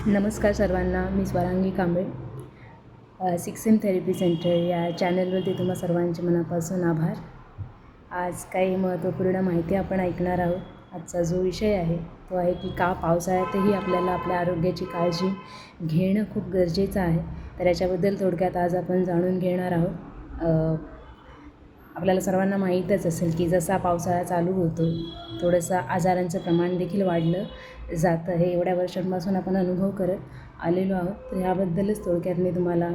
नमस्कार सर्वांना, मी Swarangi Kamble. 6M therapy centre या चॅनलवरती तुम्हा सर्वांचे मनापासून आभार. आज काही महत्त्वपूर्ण माहिती आपण ऐकणार आहोत. आजचा जो विषय आहे तो आहे की का पावसाळ्यातही आपल्याला आपल्या आरोग्याची काळजी घेणं खूप गरजेचं आहे. तर याच्याबद्दल थोडक्यात आज आपण जाणून घेणार आहोत. आपल्याला सर्वांना माहीतच असेल की जसा पावसाळा चालू होतो थोडंसं आजारांचं प्रमाण देखील वाढलं जातं. हे एवढ्या वर्षांपासून आपण अनुभव करत आलेलो आहोत. तर ह्याबद्दलच थोडक्यात मी तुम्हाला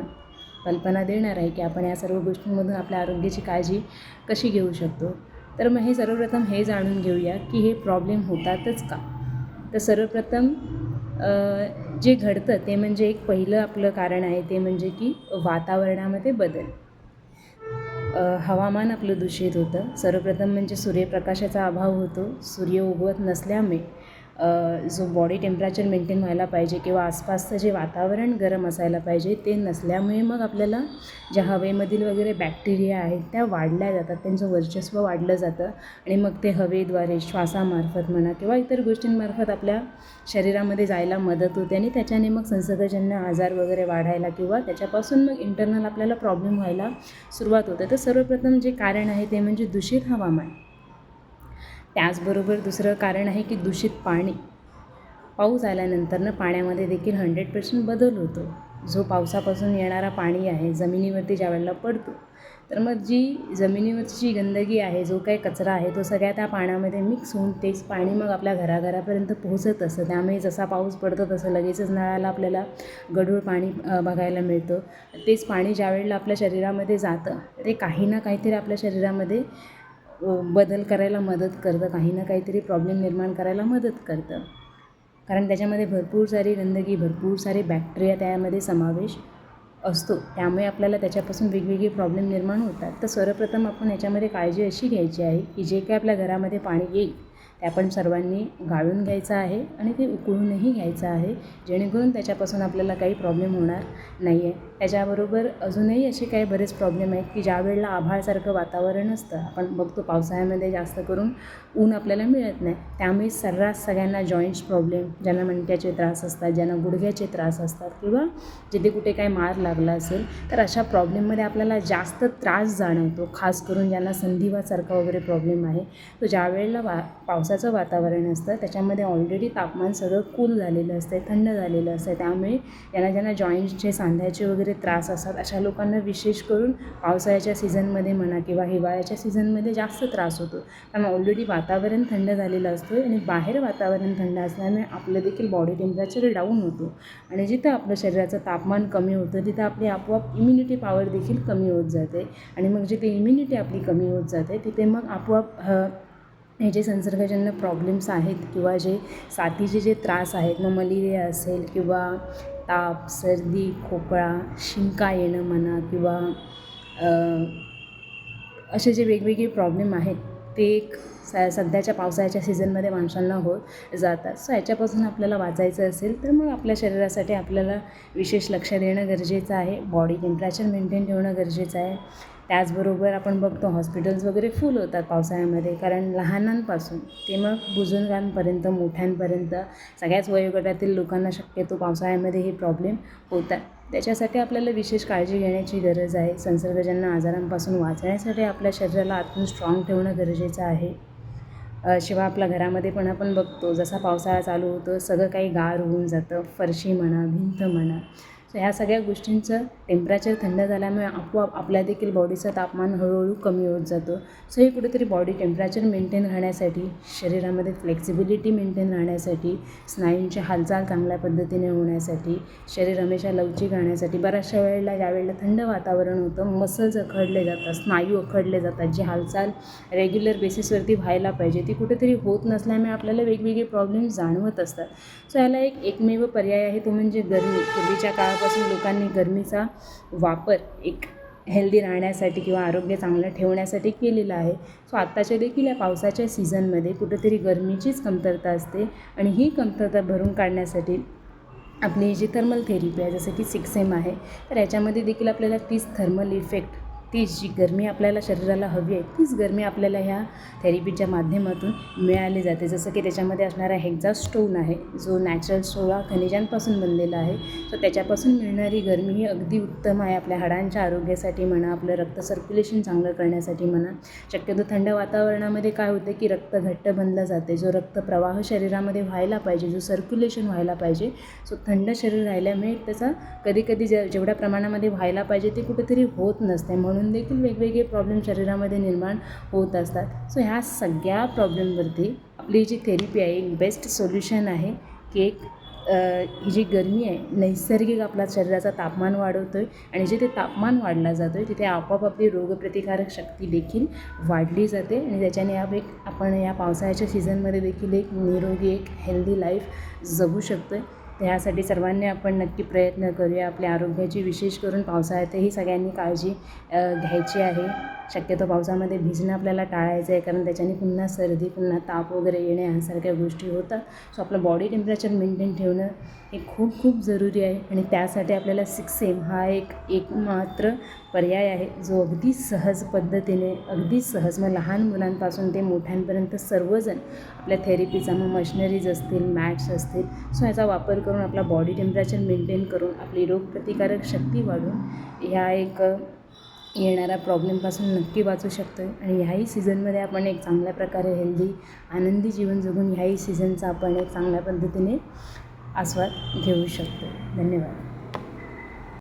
कल्पना देणार आहे की आपण या सर्व गोष्टींमधून आपल्या आरोग्याची काळजी कशी घेऊ शकतो. तर मग हे सर्वप्रथम हे जाणून घेऊया की हे प्रॉब्लेम होतातच का. तर सर्वप्रथम जे घडतं ते म्हणजे एक पहिलं आपलं कारण आहे ते म्हणजे की वातावरणामध्ये बदल. हवामान आपलं दूषित होतं. सर्वप्रथम म्हणजे सूर्यप्रकाशाचा अभाव होतो. सूर्य उगवत नसल्यामुळे जो बॉडी टेम्परेचर मेंटेन व्हायला पाहिजे किंवा आसपासचं जे वातावरण गरम असायला पाहिजे ते नसल्यामुळे मग आपल्याला ज्या हवेमधील वगैरे बॅक्टेरिया आहेत त्या वाढल्या जातात, त्यांचं वर्चस्व वाढलं जातं आणि मग ते हवेद्वारे श्वासामार्फत म्हणा किंवा इतर गोष्टींमार्फत आपल्या शरीरामध्ये जायला मदत होते आणि त्याच्याने मग संसर्गजन्य आजार वगैरे वाढायला किंवा त्याच्यापासून मग इंटरनल आपल्याला प्रॉब्लेम व्हायला सुरुवात होते. तर सर्वप्रथम जे कारण आहे ते म्हणजे दूषित हवामान. त्याचबरोबर दुसरं कारण आहे की दूषित पाणी. पाऊस आल्यानंतरनं पाण्यामध्ये देखील 100% बदल होतो. जो पावसापासून येणारा पाणी आहे जमिनीवरती ज्या वेळेला पडतो तर मग जी जमिनीवरची जी गंदगी आहे, जो काही कचरा आहे तो सगळ्या त्या पाण्यामध्ये मिक्स होऊन तेच पाणी मग आपल्या घराघरापर्यंत पोहोचत असतं. त्यामुळे जसा पाऊस पडतो तसं लगेचच नळाला आपल्याला गढूळ पाणी बघायला मिळतं. तेच पाणी ज्या वेळेला आपल्या शरीरामध्ये जातं ते काही ना काहीतरी आपल्या शरीरामध्ये बदल करायला मदत करतं, काही ना काहीतरी प्रॉब्लेम निर्माण करायला मदत करतं. कारण त्याच्यामध्ये भरपूर सारी गंदगी, भरपूर सारे बॅक्टेरिया त्यामध्ये समावेश असतो. त्यामुळे आपल्याला त्याच्यापासून वेगवेगळे प्रॉब्लेम निर्माण होतात. तर सर्वप्रथम आपण याच्यामध्ये काळजी अशी घ्यायची आहे की जे काही आपल्या घरामध्ये पाणी येईल ते आपण सर्वांनी गाळून घ्यायचं आहे आणि ते उकळूनही घ्यायचं आहे, जेणेकरून त्याच्यापासून आपल्याला काही प्रॉब्लेम होणार नाही आहे. त्याच्याबरोबर अजूनही असे काही बरेच प्रॉब्लेम आहेत की ज्या वेळेला आभाळासारखं वातावरण असतं, आपण बघतो पावसाळ्यामध्ये जास्त करून ऊन आपल्याला मिळत नाही, त्यामुळे सर्रास सगळ्यांना जॉईंट्स प्रॉब्लेम, ज्यांना मणक्याचे त्रास असतात, ज्यांना गुडघ्याचे त्रास असतात किंवा जिथे कुठे काय मार लागला असेल तर अशा प्रॉब्लेममध्ये आपल्याला जास्त त्रास जाणवतो. खास करून ज्यांना संधिवातसारखा वगैरे प्रॉब्लेम आहे तो ज्या वेळेला पावसाचं वातावरण असतं त्याच्यामध्ये ऑलरेडी तापमान सगळं कूल झालेलं असतं, थंड झालेलं असतं. त्यामुळे ज्यांना जॉईंट्सचे, सांध्याचे वगैरे त्रास असतात अशा लोकांना विशेष करून पावसाळ्याच्या सीझनमध्ये म्हणा किंवा हिवाळ्याच्या सीझनमध्ये जास्त त्रास होतो. कारण ऑलरेडी वातावरण थंड झालेलं असतं आणि बाहेर वातावरण थंड असल्यामुळे आपलं देखील बॉडी टेम्परेचर डाऊन होतो आणि जिथं आपलं शरीराचं तापमान कमी होतं तिथं आपली आपोआप इम्युनिटी पॉवर देखील कमी होत जाते आणि मग जिथे इम्युनिटी आपली कमी होत जाते तिथे मग आपोआप हे जे संसर्गजन्य प्रॉब्लेम्स आहेत किंवा जे साथीचे जे त्रास आहेत, मग मलेरिया असेल किंवा ताप, सर्दी, खोकळा, शिंका येणं म्हणा किंवा असे जे वेगवेगळे प्रॉब्लेम आहेत ते एक सध्याच्या पावसाळ्याच्या सीझनमध्ये माणसांना होत जातात. सो याच्यापासून आपल्याला वाचायचं असेल तर मग आपल्या शरीरासाठी आपल्याला विशेष लक्ष देणं गरजेचं आहे. बॉडी टेम्परेचर मेंटेन ठेवणं गरजेचं आहे. त्याचबरोबर आपण बघतो हॉस्पिटल्स वगैरे फुल होतात पावसाळ्यामध्ये, कारण लहानांपासून ते मग बुजुर्गांपर्यंत, मोठ्यांपर्यंत सगळ्याच वयोगटातील लोकांना शक्यतो पावसाळ्यामध्ये हे प्रॉब्लेम होतात. त्याच्यासाठी आपल्याला विशेष काळजी घेण्याची गरज आहे. संसर्गजन्य आजारांपासून वाचण्यासाठी आपल्या शरीराला आतून स्ट्रॉंग ठेवणं गरजेचं आहे. शिवाय आपल्या घरामध्ये पण आपण बघतो जसा पावसाळा चालू होतो सगळं काही गार होऊन जातं, फरशी म्हणा, भिंत म्हणा. सो ह्या सगळ्या गोष्टींचं टेम्परेचर थंड झाल्यामुळे आपोआप आपल्या देखील बॉडीचं तापमान हळूहळू कमी होत जातं. सो हे कुठेतरी बॉडी टेम्परेचर मेंटेन राहण्यासाठी, शरीरामध्ये फ्लेक्सिबिलिटी मेंटेन राहण्यासाठी, स्नायूंची हालचाल चांगल्या पद्धतीने होण्यासाठी, शरीर हमेशा लवचिक राहण्यासाठी, बऱ्याचशा वेळेला ज्यावेळेला थंड वातावरण होतं मसल्स अखडले जातात, स्नायू अखडले जातात, जी हालचाल रेग्युलर बेसिसवरती व्हायला पाहिजे ती कुठेतरी होत नसल्यामुळे आपल्याला वेगवेगळे प्रॉब्लेम जाणवत असतात. सो याला एकमेव पर्याय आहे तो म्हणजे गरमी. पूर्वीच्या काळापासून लोकांनी गरमीचा वापर एक हेल्दी राहण्यासाठी किंवा आरोग्य चांगलं ठेवण्यासाठी केलेला आहे. सो आत्ताच्या देखील या पावसाच्या सीझनमध्ये कुठेतरी गरमीचीच कमतरता असते आणि ही कमतरता भरून काढण्यासाठी आपली जी थर्मल थेरपी आहे जसं की 6M आहे तर याच्यामध्ये देखील आपल्याला तीच थर्मल इफेक्ट तीच जी गरमी आपल्याला शरीराला हवी आहे तीच गरमी आपल्याला ह्या थेरपीच्या माध्यमातून मिळाली जाते. जसं की त्याच्यामध्ये असणारा हेक्झास्टोन आहे जो नॅचरल 16 खनिजांपासून बनलेला आहे. सो त्याच्यापासून मिळणारी गरमी ही अगदी उत्तम आहे आपल्या हाडांच्या आरोग्यासाठी म्हणा, आपलं रक्त सर्क्युलेशन चांगलं करण्यासाठी म्हणा. शक्यतो थंड वातावरणामध्ये काय होतं की रक्त घट्ट बनलं जाते. जो रक्तप्रवाह शरीरामध्ये व्हायला पाहिजे, जो सर्क्युलेशन व्हायला पाहिजे, सो थंड शरीर राहिल्यामुळे त्याचा कधी जेवढ्या प्रमाणामध्ये व्हायला पाहिजे ते कुठेतरी होत नसते. म्हणून देखील वेगवेगळे प्रॉब्लेम शरीरामध्ये निर्माण होत असतात. सो ह्या सगळ्या प्रॉब्लेमवरती आपली जी थेरपी आहे एक बेस्ट सोल्युशन आहे की ही जी गरमी आहे नैसर्गिक आपला शरीराचा तापमान वाढवतो आहे आणि जिथे तापमान वाढला जातो आहे तिथे आपोआप आपली रोगप्रतिकारक शक्ती देखील वाढली जाते आणि त्याच्याने आपण या पावसाळ्याच्या सीझनमध्ये देखील एक निरोगी एक हेल्दी लाईफ जगू शकतो आहे. त्यासाठी सर्वांनी आपण नक्की प्रयत्न करूया. आपल्या आरोग्याची विशेष करून पावसाळ्यातही सगळ्यांनी काळजी घ्यायची आहे. शक्यतो पावसामध्ये भिजणं आपल्याला टाळायचं आहे कारण त्याच्याने पुन्हा सर्दी, पुन्हा ताप वगैरे येणे ह्यासारख्या गोष्टी होतात. सो आपलं बॉडी टेम्परेचर मेंटेन ठेवणं हे खूप जरुरी आहे आणि त्यासाठी आपल्याला 6M हा एकमात्र पर्याय आहे जो अगदी सहज पद्धतीने अगदी सहज मग लहान मुलांपासून ते मोठ्यांपर्यंत सर्वजण आपल्या थेरपीचा मग मशिनरीज असतील, मॅट्स असतील, सो ह्याचा वापर करून आपला बॉडी टेम्परेचर मेंटेन करून आपली रोगप्रतिकारक शक्ती वाढून ह्या येणाऱ्या प्रॉब्लेमपासून नक्की वाचू शकतो आहे आणि ह्याही सीझनमध्ये आपण एक चांगल्या प्रकारे हेल्दी आनंदी जीवन जगून ह्याही सीझनचा आपण एक चांगल्या पद्धतीने आस्वाद घेऊ शकतो. धन्यवाद.